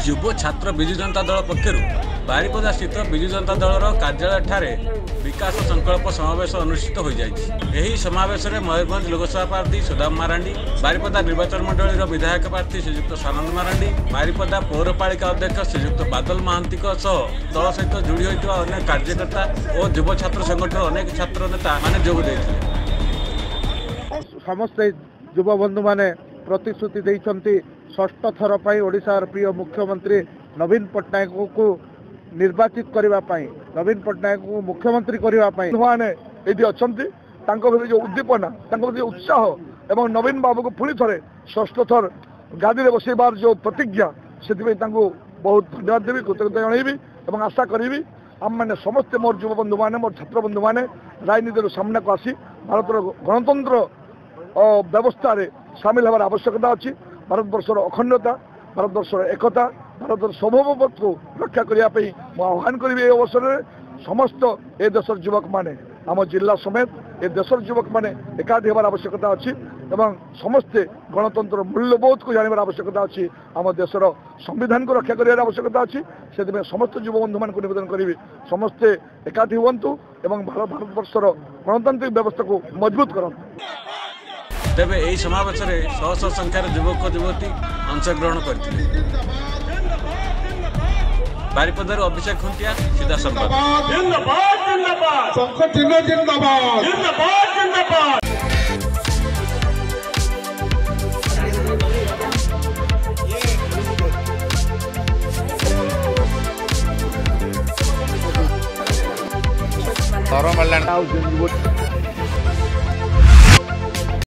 युव छात्र विजु जनता दल पक्षर बारिपदा स्थित विजु जनता दलर कार्यालय ठारे विकास संकल्प समावेश अनुष्ठित हो जाएगी। समावेश में मयूरभंज लोकसभा प्रार्थी सुदाम मारांडी, बारिपदा निर्वाचन मंडल विधायक प्रार्थी श्रीजुक्त सानंद मारांडी, बारिपदा पौरपालिका अध्यक्ष श्रीजुक्त बादल महांती दल सहित जोड़ी होता अनेक कार्यकर्ता और युव छात्र संगठन अनेक छात्र नेता माने जोग देते। समस्त युव बंधु माने प्रतिश्रुति देइछंती षष्ठ थर पर ओडिशार प्रिय मुख्यमंत्री नवीन पट्टनायक को निर्वाचित करने, नवीन पट्टनायक को मुख्यमंत्री करने जो उद्दीपना उत्साह एवं नवीन बाबू को पुणी थे षष्ठ थर गादी बसैबार जो प्रतिज्ञा से बहुत धन्यवाद देवी, कृतज्ञता जनइबी और आशा करी आम मैंने समस्ते मोर युव बंधु मैंने मोर छात्र बंधु मैंने राजनीति सामना को आसी भारतर गणतंत्र व्यवस्था सामिल हमार आवश्यकता अच्छी। भारतवर्षर अखंडता, भारतवर्षर एकता, भारतर सार्वभौमत्व को रक्षा करने आह्वान करी अवसर में समस्त ए देशर युवक माने आम जिला समेत ए देशर युवक माने एकाठी हमार आवश्यकता अच्छी एवं समस्ते गणतंत्र मूल्यबोध को जानवर आवश्यकता अच्छी। आम देशर संविधान को रक्षा कर आवश्यकता अच्छी। से समस्त युव बंधु मान निवेदन करी समस्ते एकाठी हुंतु एवं भारतवर्षर गणतांत्रिक व्यवस्था को मजबूत करंतु। तेबे यही समावेश में शह शह संख्यार युवक युवती अंशग्रहण करते। बारिपदार अभिषेक खुंटिया, सीधा संवाद। Orang